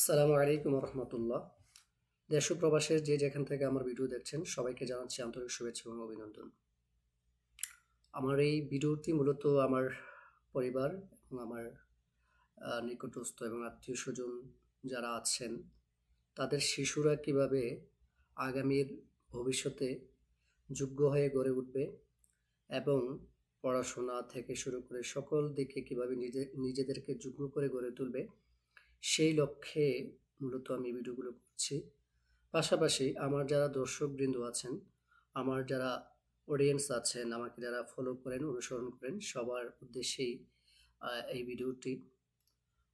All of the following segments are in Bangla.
আসসালামু আলাইকুম রহমতুল্লাহ। দেশ ও প্রবাসের যে যেখান থেকে আমার ভিডিও দেখছেন সবাইকে জানাচ্ছি আন্তরিক শুভেচ্ছা এবং অভিনন্দন। আমার এই ভিডিওটি মূলত আমার পরিবার এবং আমার নিকটস্থ এবং আত্মীয় স্বজন যারা আছেন তাদের শিশুরা কিভাবে আগামীর ভবিষ্যতে যোগ্য হয়ে গড়ে উঠবে এবং পড়াশোনা থেকে শুরু করে সকল দিকে কিভাবে নিজেদেরকে যোগ্য করে গড়ে তুলবে সেই লক্ষ্যে মূলত আমি ভিডিওগুলো করছি। পাশাপাশি আমার যারা দর্শকবৃন্দ আছেন, আমার যারা অডিয়েন্স আছেন, আমাকে যারা ফলো করেন, অনুসরণ করেন সবার উদ্দেশ্যেই এই ভিডিওটি।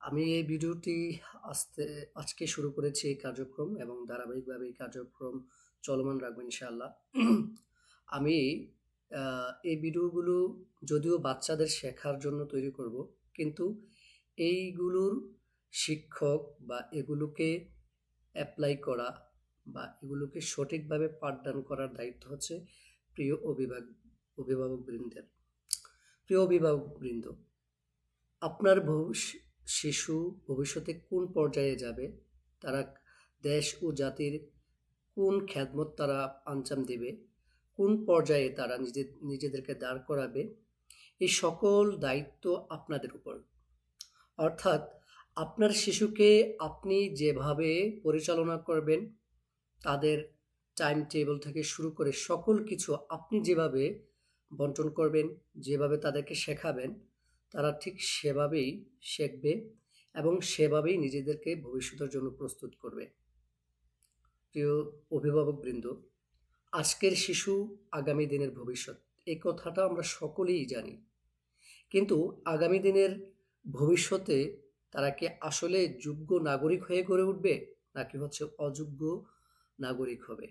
আমি এই ভিডিওটি আজকে শুরু করেছি এই কার্যক্রম এবং ধারাবাহিকভাবে এই কার্যক্রম চলমান রাখবো ইনশাআল্লাহ। আমি এই ভিডিওগুলো যদিও বাচ্চাদের শেখার জন্য তৈরি করব, কিন্তু এইগুলোর শিক্ষক বা এগুলোকে অ্যাপ্লাই করা বা এগুলোকে সঠিকভাবে পাঠদান করার দায়িত্ব হচ্ছে প্রিয় অভিভাবকবৃন্দের। প্রিয় অভিভাবকবৃন্দ, আপনার শিশু ভবিষ্যতে কোন পর্যায়ে যাবে, তারা দেশ ও জাতির কোন খেদমত তারা আঞ্জাম দেবে, কোন পর্যায়ে তারা নিজেদেরকে দাঁড় করাবে, এই সকল দায়িত্ব আপনাদের উপর। অর্থাৎ আপনার শিশুকে আপনি যেভাবে পরিচালনা করবেন, তাদের টাইম টেবল থেকে শুরু করে সকল কিছু আপনি যেভাবে বন্টন করবেন, যেভাবে তাদেরকে শেখাবেন, তারা ঠিক সেভাবেই শিখবে এবং সেভাবেই নিজেদেরকে ভবিষ্যতের জন্য প্রস্তুত করবে। প্রিয় অভিভাবকবৃন্দ, আজকের শিশু আগামী দিনের ভবিষ্যৎ, এই কথাটা আমরা সকলেই জানি। কিন্তু আগামী দিনের ভবিষ্যতে তারা কি আসলে যোগ্য নাগরিক হয়ে গড়ে উঠবে, নাকি হচ্ছে অযোগ্য নাগরিক হবে?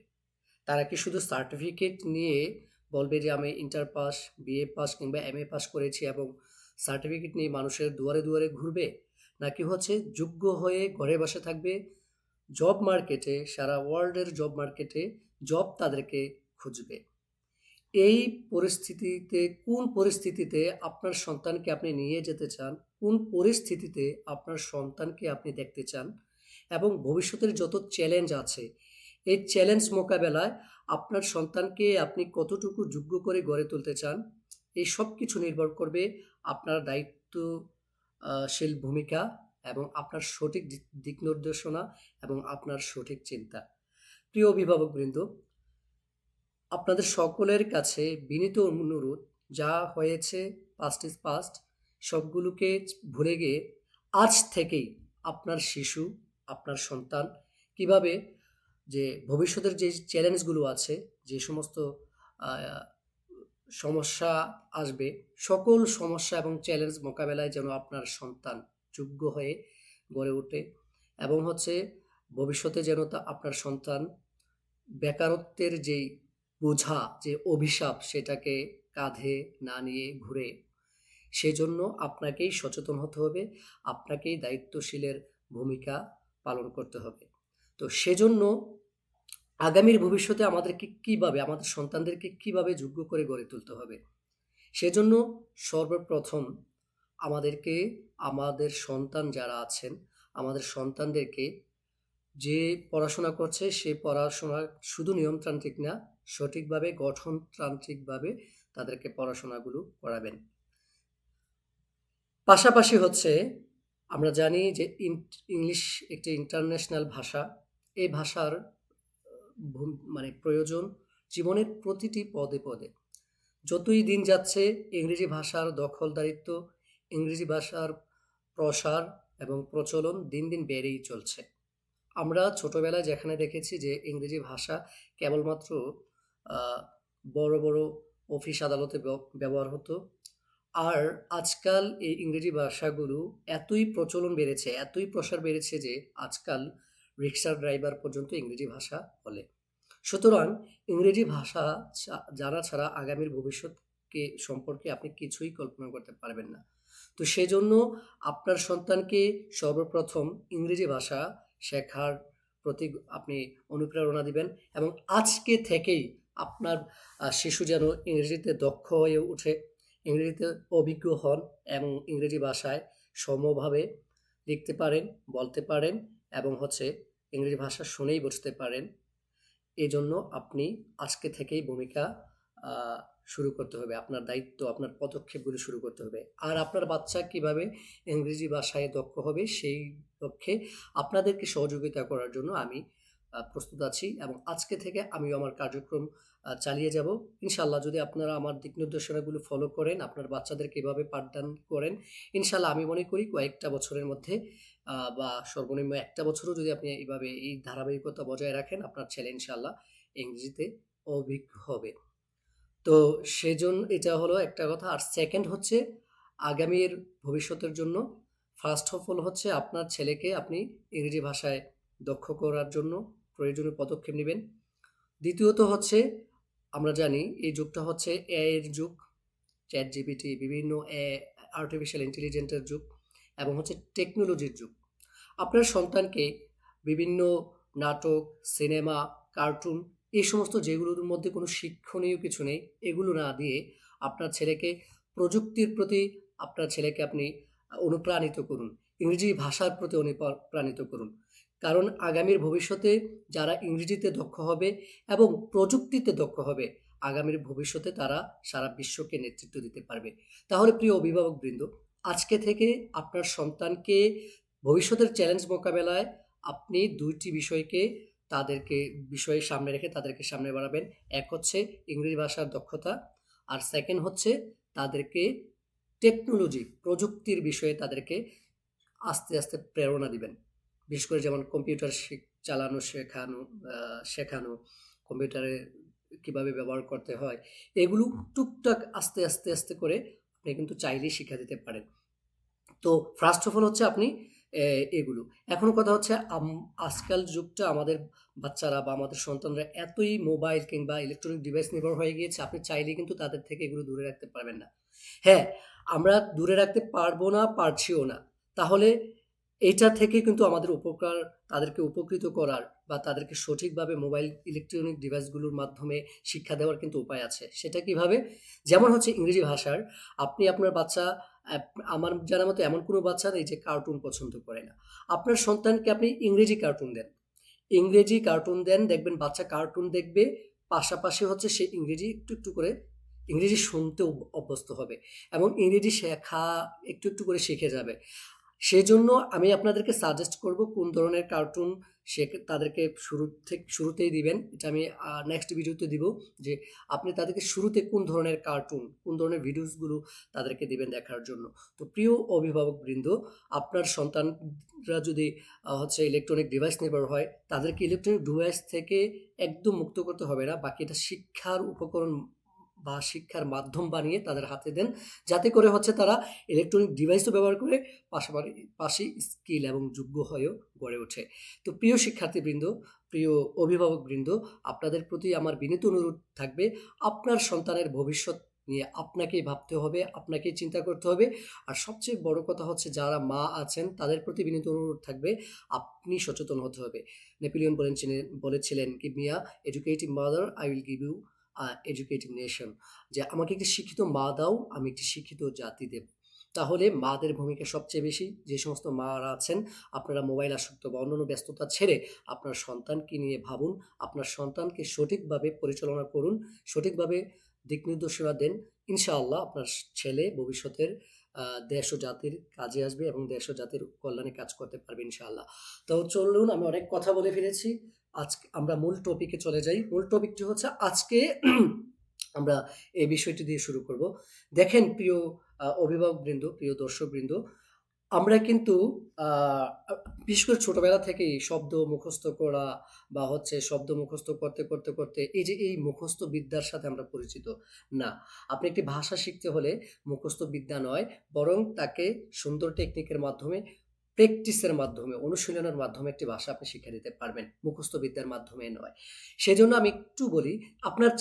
তারা কি শুধু সার্টিফিকেট নিয়ে বলবে যে আমি ইন্টার পাস, বিএ পাস কিংবা এমএ পাস করেছি এবং সার্টিফিকেট নিয়ে মানুষের দুয়ারে দুয়ারে ঘুরবে, নাকি হচ্ছে যোগ্য হয়ে ঘরে বসে থাকবে, জব মার্কেটে, সারা ওয়ার্ল্ডের জব মার্কেটে জব তাদেরকে খুঁজবে? এই পরিস্থিতিতে কোন পরিস্থিতিতে আপনার সন্তানকে আপনি নিয়ে যেতে চান, কোন পরিস্থিতিতে আপনার সন্তানকে আপনি দেখতে চান এবং ভবিষ্যতের যত চ্যালেঞ্জ আছে, এই চ্যালেঞ্জ মোকাবেলায় আপনার সন্তানকে আপনি কতটুকু যোগ্য করে গড়ে তুলতে চান, এই সব কিছু নির্ভর করবে আপনার দায়িত্বশীল ভূমিকা এবং আপনার সঠিক দিক নির্দেশনা এবং আপনার সঠিক চিন্তা। প্রিয় অভিভাবকবৃন্দ, আপনাদের সকলের কাছে বিনীত অনুরোধ, যা হয়েছে পাস্ট ইজ পাস্ট, সবগুলোকে ভুলে গিয়ে আজ থেকেই আপনার শিশু, আপনার সন্তান কিভাবে যে ভবিষ্যতের যে চ্যালেঞ্জগুলো আছে, যে সমস্ত সমস্যা আসবে, সকল সমস্যা এবং চ্যালেঞ্জ মোকাবেলায় যেন আপনার সন্তান যোগ্য হয়ে গড়ে ওঠে এবং হচ্ছে ভবিষ্যতে যেন আপনার সন্তান বেকারত্বের যেই বোঝা, যে অভিশাপ, সেটাকে কাঁধে না নিয়ে ঘুরে, সেজন্য আপনাকেই সচেতন হতে হবে, আপনাকেই দায়িত্বশীলের ভূমিকা পালন করতে হবে। তো সেজন্য আগামীর ভবিষ্যতে আমাদেরকে কিভাবে, আমাদের সন্তানদেরকে কিভাবে যোগ্য করে গড়ে তুলতে হবে, সেজন্য সর্বপ্রথম আমাদেরকে, আমাদের সন্তান যারা আছেন, আমাদের সন্তানদেরকে যে পড়াশোনা করছে সেই পড়াশোনা শুধু নিয়মতান্ত্রিক না, সঠিকভাবে গঠনতান্ত্রিকভাবে তাদেরকে পড়াশোনাগুলো করাবেন। পাশাপাশি হচ্ছে আমরা জানি যে ইংলিশ একটি ইন্টারন্যাশনাল ভাষা। এই ভাষার মানে প্রয়োজন জীবনের প্রতিটি পদে পদে। যতই দিন যাচ্ছে ইংরেজি ভাষার দখলদারিত্ব, ইংরেজি ভাষার প্রসার এবং প্রচলন দিন দিন বেড়েই চলছে। আমরা ছোটবেলায় যেখানে দেখেছি যে ইংরেজি ভাষা কেবলমাত্র বড় বড় অফিস আদালতে ব্যবহার হতো, আর আজকাল এই ইংরেজি ভাষাগুলো এতই প্রচলন বেড়েছে, এতই প্রসার বেড়েছে যে আজকাল রিক্সার ড্রাইভার পর্যন্ত ইংরেজি ভাষা বলে। সুতরাং ইংরেজি ভাষা জানা ছাড়া আগামীর ভবিষ্যৎকে সম্পর্কে আপনি কিছুই কল্পনা করতে পারবেন না। তো সেজন্য আপনার সন্তানকে সর্বপ্রথম ইংরেজি ভাষা শেখার প্রতি আপনি অনুপ্রেরণা দিবেন এবং আজকে থেকেই আপনার শিশু যেন ইংরেজিতে দক্ষ হয়ে ওঠে, ইংরেজিতে অভিজ্ঞ হন এবং ইংরেজি ভাষায় সমভাবে লিখতে পারেন, বলতে পারেন এবং হচ্ছে ইংরেজি ভাষা শুনেই বুঝতে পারেন, এজন্য আপনি আজকে থেকেই ভূমিকা শুরু করতে হবে। আপনার দায়িত্ব, আপনার পদক্ষেপগুলো শুরু করতে হবে। আর আপনার বাচ্চা কিভাবে ইংরেজি ভাষায় দক্ষ হবে সেই লক্ষ্যে আপনাদেরকে সহযোগিতা করার জন্য আমি প্রস্তুত আছি এবং আজকে থেকে আমিও আমার কার্যক্রম চালিয়ে যাব। ইনশাআল্লাহ যদি আপনারা আমার দিক নির্দেশনাগুলো ফলো করেন, আপনার বাচ্চাদেরকে এভাবে পাঠদান করেন, ইনশাআল্লাহ আমি মনে করি কয়েকটা বছরের মধ্যে বা সর্বনিম্ন ১ টা বছরও যদি আপনি এইভাবে এই ধারাবাহিকতা বজায় রাখেন, আপনার ছেলে ইনশাআল্লাহ ইংরেজিতে অভিজ্ঞ হবে। তো সেজন্য এটা হলো একটা কথা। আর সেকেন্ড হচ্ছে আগামীর ভবিষ্যতের জন্য ফার্স্ট অফ অল হচ্ছে আপনার ছেলেকে আপনি ইংরেজি ভাষায় দক্ষ করার জন্য প্রয়োজনীয় পদক্ষেপ নিবেন। দ্বিতীয়ত হচ্ছে আমরা জানি এই যুগটা হচ্ছে এআই এর যুগ, ChatGPT, বিভিন্ন আর্টিফিশিয়াল ইন্টেলিজেন্সের যুগ এবং হচ্ছে টেকনোলজির যুগ। আপনার সন্তানকে বিভিন্ন নাটক, সিনেমা, কার্টুন এই সমস্ত যেগুলোর মধ্যে কোনো শিক্ষণীয় কিছু নেই, এগুলো না দিয়ে আপনার ছেলেকে প্রযুক্তির প্রতি আপনার ছেলেকে আপনি অনুপ্রাণিত করুন। ইংরেজি ভাষার প্রতি অনুপ্রাণিত করুন। কারণ আগামীর ভবিষ্যতে যারা ইংরেজিতে দক্ষ হবে এবং প্রযুক্তিতে দক্ষ হবে, আগামীর ভবিষ্যতে তারা সারা বিশ্বকে নেতৃত্ব দিতে পারবে। তাহলে প্রিয় অভিভাবকবৃন্দ, আজকে থেকে আপনার সন্তানকে ভবিষ্যতের চ্যালেঞ্জ মোকাবেলায় আপনি ২ টি বিষয়ে সামনে রেখে তাদেরকে সামনে বাড়াবেন। এক হচ্ছে ইংরেজি ভাষার দক্ষতা, আর সেকেন্ড হচ্ছে তাদেরকে টেকনোলজি, প্রযুক্তির বিষয়ে তাদেরকে আস্তে, আস্তে প্রেরণা দিবেন। বিশেষ করে যেমন কম্পিউটার চালানো শেখানো, কম্পিউটারে কিভাবে ব্যবহার করতে হয়, এগুলো টুকটাক আস্তে, আস্তে, আস্তে করে আপনি কিন্তু চাইলেই শিক্ষা দিতে পারেন। তো ফার্স্ট অফ অল হচ্ছে আপনি এগুলো। এখন কথা হচ্ছে আজকাল যুগটা আমাদের বাচ্চারা বা আমাদের সন্তানরা এতই মোবাইল কিংবা ইলেকট্রনিক ডিভাইস নির্ভর হয়ে গিয়েছে, আপনি চাইলেই কিন্তু তাদের থেকে এগুলো দূরে রাখতে পারবেন না। হ্যাঁ, আমরা দূরে রাখতে পারবো না, পারছিও না। তাহলে এইটা থেকে কিন্তু আমাদের উপকার, তাদেরকে উপকৃত করার বা তাদেরকে সঠিকভাবে মোবাইল ইলেকট্রনিক ডিভাইসগুলোর মাধ্যমে শিক্ষা দেওয়ার কিন্তু উপায় আছে। সেটা কিভাবে? যেমন হচ্ছে ইংরেজি ভাষার আপনি আপনার বাচ্চা অ্যাপ আমার জানা মতো এমন কোনো বাচ্চা নেই যে কার্টুন পছন্দ করে না। আপনার সন্তানকে আপনি ইংরেজি কার্টুন দেন। ইংরেজি কার্টুন দেন, দেখবেন বাচ্চা কার্টুন দেখবে, পাশাপাশি হচ্ছে সে ইংরেজি একটু, একটু করে ইংরেজি শুনতে অভ্যস্ত হবে এবং ইংরেজি শেখা একটু, একটু করে শিখে যাবে। সেজন্য আমি আপনাদেরকে সাজেস্ট করব কোন ধরনের কার্টুন তাদেরকে শুরুতেই দিবেন। এটা আমি নেক্সট ভিডিওতে দিব যে আপনি তাদেরকে শুরুতে কোন ধরনের কার্টুন, কোন ধরনের ভিডিওসগুলো তাদেরকে দিবেন দেখার জন্য। তো প্রিয় অভিভাবকবৃন্দ, আপনার সন্তানরা যদি হচ্ছে ইলেকট্রনিক ডিভাইস নির্ভর হয়, তাদেরকে ইলেকট্রনিক ডিভাইস থেকে একদম মুক্ত করতে হবে না। বাকি এটা শিক্ষার উপকরণ বা শিক্ষার মাধ্যম বানিয়ে তাদের হাতে দেন। যাতে করে হচ্ছে তারা ইলেকট্রনিক ডিভাইসও ব্যবহার করে পাশাপাশি স্কিল এবং যোগ্য হয়েও গড়ে ওঠে। তো প্রিয় শিক্ষার্থীবৃন্দ, প্রিয় অভিভাবকবৃন্দ, আপনাদের প্রতি আমার বিনীত অনুরোধ থাকবে, আপনার সন্তানের ভবিষ্যৎ নিয়ে আপনাকেই ভাবতে হবে, আপনাকেই চিন্তা করতে হবে। আর সবচেয়ে বড় কথা হচ্ছে যারা মা আছেন তাদের প্রতি বিনীত অনুরোধ থাকবে, আপনি সচেতন হতে হবে। নেপোলিয়ন বলেছিলেন, "give me a educative mother, I will give you educative nation", যে আমাকে একটি শিক্ষিত মা দাও, আমি একটি শিক্ষিত জাতি দেব। তাহলে মাদের ভূমিকা সবচেয়ে বেশি। যে সমস্ত মারা আছেন, আপনারা মোবাইল আসক্ত বা অন্যান্য ব্যস্ততা ছেড়ে আপনার সন্তানকে নিয়ে ভাবুন, আপনার সন্তানকে সঠিকভাবে পরিচালনা করুন, সঠিকভাবে দিক নির্দেশনা দেন। ইনশাআল্লাহ আপনার ছেলে ভবিষ্যতের দেশ ও জাতির কাজে আসবে এবং দেশ ও জাতির কল্যাণে কাজ করতে পারবে ইনশাআল্লাহ। তো চলুন, আমি অনেক কথা বলে ফেলেছি। আজকে আমরা মূল টপিকে চলে যাই। মূল টপিকটি হচ্ছে আজকে আমরা এই বিষয়টি দিয়ে শুরু করব। দেখেন প্রিয় অভিভাবকবৃন্দ, প্রিয় দর্শকবৃন্দ, আমরা কিন্তু আ আ বিশেষ করে ছোটবেলা থেকেই শব্দ মুখস্থ করা বা হচ্ছে শব্দ মুখস্থ করতে এই যে এই মুখস্থ বিদ্যার সাথে আমরা পরিচিত না। আপনি একটি ভাষা শিখতে হলে মুখস্থ বিদ্যা নয়, বরং তাকে সুন্দর টেকনিকের মাধ্যমে, প্র্যাকটিসের মাধ্যমে, অনুশীলনের মাধ্যমে একটি ভাষা আপনি শিক্ষা দিতে পারবেন। মুখস্থ বিদ্যার মাধ্যমে নয়। সেজন্য আমি একটু বলি, আপনার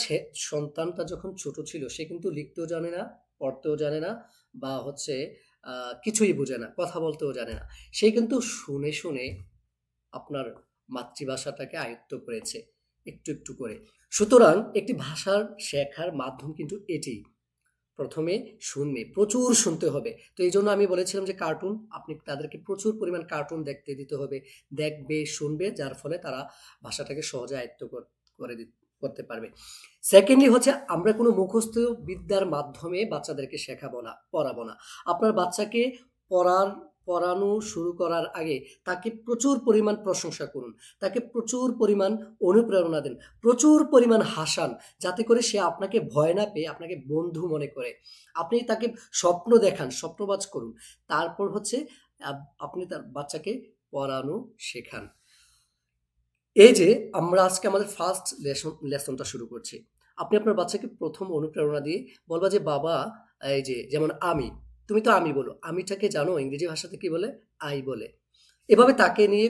সন্তানটা যখন ছোট ছিল সে কিন্তু লিখতেও জানে না, পড়তেও জানে না বা হচ্ছে আ কিছুই বোঝে না, কথা বলতেও জানে না। সে কিন্তু শুনে, শুনে আপনার মাতৃভাষাটাকে আয়ত্ত করেছে একটু, একটু করে। সুতরাং একটি ভাষার শেখার মাধ্যম কিন্তু এটিই। প্রথমে শুনবে, প্রচুর শুনতে হবে। তো এই জন্য আমি বলেছিলাম যে কার্টুন, আপনি তাদেরকে প্রচুর পরিমাণ কার্টুন দেখতে দিতে হবে, দেখবে, শুনবে, যার ফলে তারা ভাষাটাকে সহজে আয়ত্ত করতে পারবে। সেকেন্ডলি হচ্ছে আমরা কোনো মুখস্থ বিদ্যার মাধ্যমে বাচ্চাদেরকে শেখাবো না, পড়াবো না। আপনার বাচ্চাকে পড়ানো শুরু করার আগে তাকে প্রচুর পরিমাণ প্রশংসা করুন, তাকে প্রচুর পরিমাণ অনুপ্রেরণা দেন, প্রচুর পরিমাণ হাসান, যাতে করে সে আপনাকে ভয় না পেয়ে আপনাকে বন্ধু মনে করে। আপনি তাকে স্বপ্ন দেখান, স্বপ্নবাজ করুন। তারপর হচ্ছে আপনি তার বাচ্চাকে পড়ানো শেখান। এই যে আমরা আজকে আমাদের ফার্স্ট লেসনটা শুরু করছি। আপনি আপনার বাচ্চাকে প্রথম অনুপ্রেরণা দিয়ে বলবা যে, "বাবা" এই যে যেমন আমি, তুমি তো আমি বলো। আমিটাকে জানো ইংরেজি ভাষাতে কি বলে? আই বলে। এভাবে তাকে নিয়ে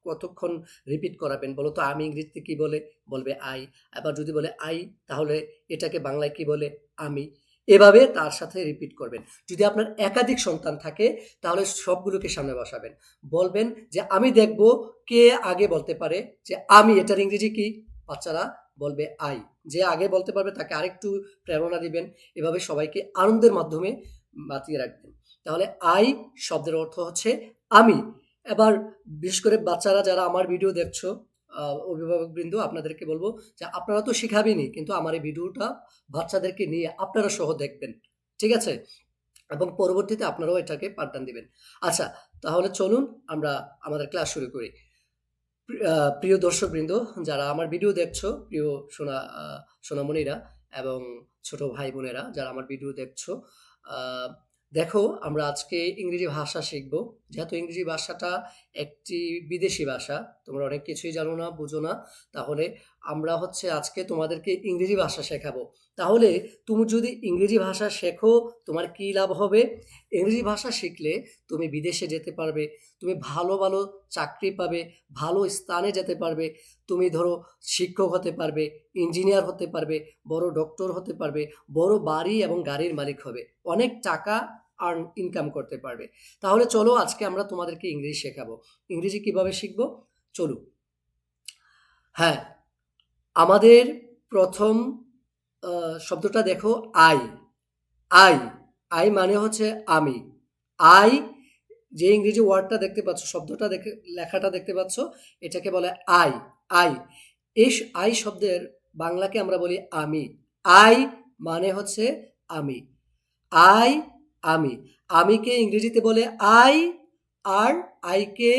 কতক্ষণ রিপিট করাবেন বলো তো? আমি ইংরেজিতে কি বলে? বলবে আই। আবার যদি বলে আই, তাহলে এটাকে বাংলায় কি বলে? আমি। এভাবে তার সাথে রিপিট করবেন। যদি আপনার একাধিক সন্তান থাকে তাহলে সবগুলোকে সামনে বসাবেন। বলবেন যে, "আমি দেখব কে আগে বলতে পারে যে আমি এটার ইংরেজি কি?" বাচ্চারা বলবে আই। যে আগে বলতে পারবে তাকে আরেকটু প্রেরণা দিবেন। এভাবে সবাইকে আনন্দের মাধ্যমে বাঁচিয়ে রাখবেন। তাহলে আই শব্দের অর্থ হচ্ছে আমি। এবার বিশেষ করে বাচ্চারা যারা আমার ভিডিও দেখছো, অভিভাবকবৃন্দ, আপনাদেরকে বলব যে আপনারা তো শিখাবেনই, কিন্তু আমার এই ভিডিওটা বাচ্চাদেরকে নিয়ে আপনারা সহ দেখবেন। ঠিক আছে? এবং পরবর্তীতে আপনারাও এটাকে পাঠদান দিবেন। আচ্ছা, তাহলে চলুন আমরা আমাদের ক্লাস শুরু করি। প্রিয় দর্শকবৃন্দ, যারা আমার ভিডিও দেখছো, প্রিয় সোনামণিরা এবং ছোট ভাই বোনেরা যারা আমার ভিডিও দেখছো, আহ, দেখো, আমরা আজকে ইংরেজি ভাষা শিখবো। যেহেতু ইংরেজি ভাষাটা একটি বিদেশি ভাষা, তোমরা অনেক কিছুই জানো না, বুঝো না। তাহলে আমরা হচ্ছে আজকে তোমাদেরকে ইংরেজি ভাষা শেখাবো। তাহলে তুমি যদি ইংরেজি ভাষা শেখো, তোমার কি লাভ হবে? ইংরেজি ভাষা শিখলে তুমি বিদেশে যেতে পারবে, তুমি ভালো ভালো চাকরি পাবে, ভালো স্থানে যেতে পারবে। তুমি ধরো শিক্ষক হতে পারবে, ইঞ্জিনিয়ার হতে পারবে, বড় ডক্টর হতে পারবে, বড় বাড়ি এবং গাড়ির মালিক হবে, অনেক টাকা ইনকাম করতে পারবে। তাহলে চলো আজকে আমরা তোমাদেরকে ইংরেজি শেখাবো। ইংরেজি কিভাবে শিখবো? চলো। হ্যাঁ, আমাদের প্রথম শব্দটা দেখো, আই। আই আই মানে হচ্ছে আমি। আই, যে ইংরেজি ওয়ার্ডটা দেখতে পাচ্ছ, শব্দটা দেখে, লেখাটা দেখতে পাচ্ছ, এটাকে বলে আই। আই, এই আই শব্দের বাংলাকে আমরা বলি আমি। আই মানে হচ্ছে আমি। আই, আমি। আমিকে ইংরেজিতে বলে আই, আর আইকে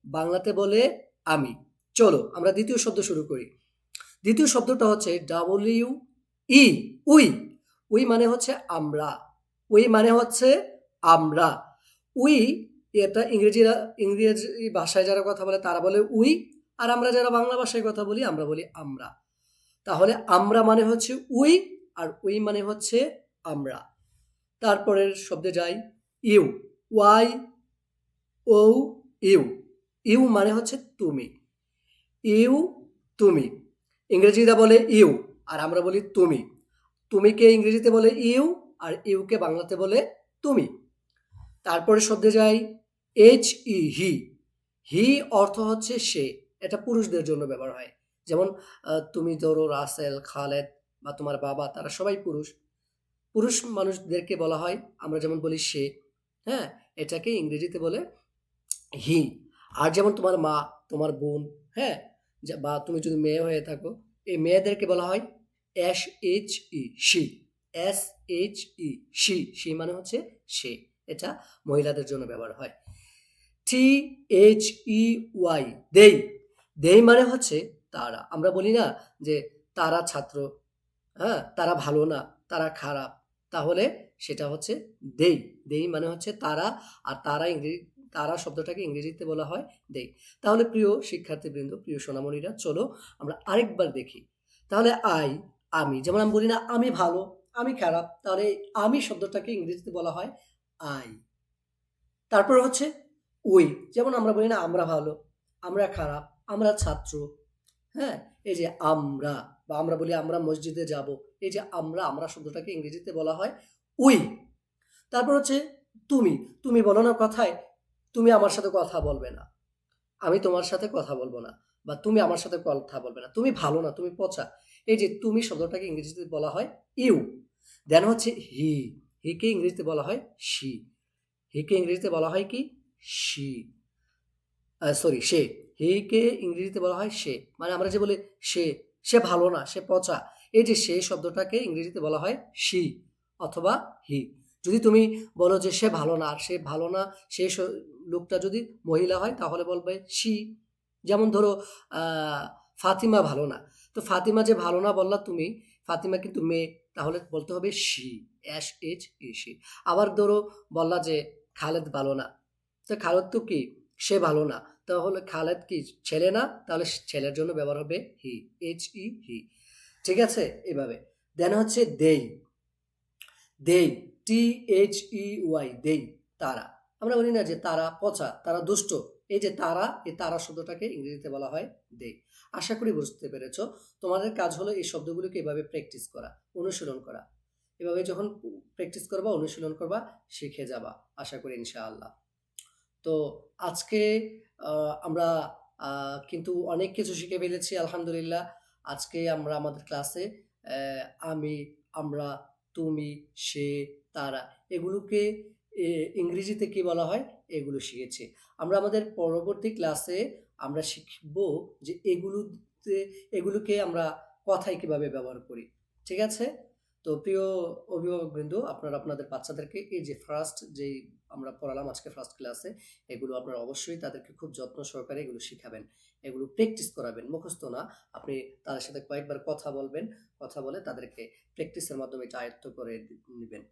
বাংলাতে বলে আমি। চলো আমরা দ্বিতীয় শব্দ শুরু করি। দ্বিতীয় শব্দটা হচ্ছে ডাব্লিউ ই, উই। উই মানে হচ্ছে আমরা। উই মানে হচ্ছে আমরা। উই, এটা ইংরেজি ভাষায় যারা কথা বলে তারা বলে উই, আর আমরা যারা বাংলা ভাষায় কথা বলি আমরা বলি আমরা। তাহলে আমরা মানে হচ্ছে উই, আর উই মানে হচ্ছে আমরা। তারপরের শব্দে যাই, you. Y O U. You মানে হচ্ছে তুমি। ইউ, তুমি। ইংরেজিরা বলে ইউ, আর আমরা বলি তুমি। তুমিকে ইংরেজিতে বলে ইউ, আর ইউকে বাংলাতে বলে তুমি। তারপরে শব্দে যাই, এইচ ই, হি। হি অর্থ হচ্ছে সে। এটা পুরুষদের জন্য ব্যবহার হয়। যেমন তুমি ধরো রাসেল, খালেদ বা তোমার বাবা, তারা সবাই পুরুষ। পুরুষ মানুষদেরকে বলা হয়, আমরা যেমন বলি সে, হ্যাঁ, এটাকে ইংরেজিতে বলে হি। আর যেমন তোমার মা, তোমার বোন, হ্যাঁ, বা তুমি যদি মেয়ে হয়ে থাকো, এই মেয়েদেরকে বলা হয় S H E, she. S H E, she. She মানে হচ্ছে সে। এটা মহিলাদের জন্য ব্যবহার হয়। টি এইচ ই ওয়াই, দেই। দেই মানে হচ্ছে তারা। আমরা বলি না যে তারা ছাত্র, হ্যাঁ, তারা ভালো না, তারা খারাপ। তাহলে সেটা হচ্ছে দেই। দেই মানে হচ্ছে তারা, আর তারা শব্দটাকে ইংরেজিতে বলা হয় দেই। তাহলে প্রিয় শিক্ষার্থীবৃন্দ, প্রিয় সোনামণিরা, চলো আমরা আরেকবার দেখি। তাহলে আই, আমি। যেমন আমি বলি না আমি ভালো, আমি খারাপ, তাহলে আমি শব্দটাকে ইংরেজিতে বলা হয় আই। তারপর হচ্ছে উই। যেমন আমরা বলি না আমরা ভালো, আমরা খারাপ, আমরা ছাত্র, হ্যাঁ, এই যে আমরা, বা আমরা বলি আমরা মসজিদে যাব, এই যে আমরা শব্দটাকে ইংরেজিতে বলা হয় উই। তারপর হচ্ছে তুমি। তুমি বলো না কথায়, তুমি আমার সাথে কথা বলবে না, আমি তোমার সাথে কথা বলবো না, বা তুমি আমার সাথে কথা বলবে না, তুমি ভালো না, তুমি পচা। এই যে তুমি শব্দটাকে ইংরেজিতে বলা হয় ইউ। দেন হচ্ছে হি, হিকে ইংরেজিতে বলা হয় শি, হিকে ইংরেজিতে বলা হয় কি শি, সরি সে, হেকে ইংরেজিতে বলা হয় সে, মানে আমরা যে বলি সে, সে ভালো না, সে পচা, এই যে সে শব্দটাকে ইংরেজিতে বলা হয় শি অথবা হি। যদি তুমি বলো যে সে ভালো না, আর সে ভালো না, সে লোকটা যদি মহিলা হয় তাহলে বলবে শি। যেমন ধরো ফাতিমা ভালো না, তো ফাতিমা যে ভালো না বললা তুমি, ফাতিমা কিন্তু মেয়ে, তাহলে বলতে হবে she, S H E she. আবার ধরো বললা যে খালেদ ভালো না, তো খালেদ তো কি, সে ভালো না, তাহলে খালেদ কি ছেলে না, তাহলে ছেলের জন্য ব্যবহার হবে হি, এইচ ই হি। ঠিক আছে, এভাবে। দেন হচ্ছে দেই, দেই, টি এইচ ই ওয়াই, দেই, তারা। আমরা বলি না যে তারা পচা, তারা দুষ্ট, এই যে তারা, এই তারা শব্দটাকে ইংরেজিতে বলা হয় দেই। আশা করি বুঝতে পেরেছো। তোমাদের কাজ হলো এই শব্দগুলোকে এভাবে প্র্যাকটিস করা, অনুশীলন করা। এভাবে যখন প্র্যাকটিস করবা, অনুশীলন করবা, শিখে যাবা আশা করি ইনশাআল্লাহ। তো আজকে আমরা কিন্তু অনেক কিছু শিখে ফেলেছি আলহামদুলিল্লাহ। আজকে আমরা আমাদের ক্লাসে আমি, আমরা, তুমি, সে, তারা, এগুলোকে ইংরেজিতে কি বলা হয় এগুলো শিখেছি। আমরা আমাদের পরবর্তী ক্লাসে আমরা শিখব যে এগুলোকে আমরা কথায় কিভাবে ব্যবহার করি। ঠিক আছে? তো প্রিয় অভিভাবকবৃন্দ, আপনারা আপনাদের বাচ্চাদেরকে এই যে ফার্স্ট যেই আমরা পড়ালাম আজকে ফার্স্ট ক্লাসে, এগুলো আপনারা অবশ্যই তাদেরকে খুব যত্ন সহকারে এগুলো শিখাবেন, এগুলো প্র্যাকটিস করাবেন, মুখস্থ না। আপনি তাদের সাথে কয়েকবার কথা বলবেন, কথা বলে তাদেরকে প্র্যাকটিসের মাধ্যমে এটা আয়ত্ত করে নিবেন।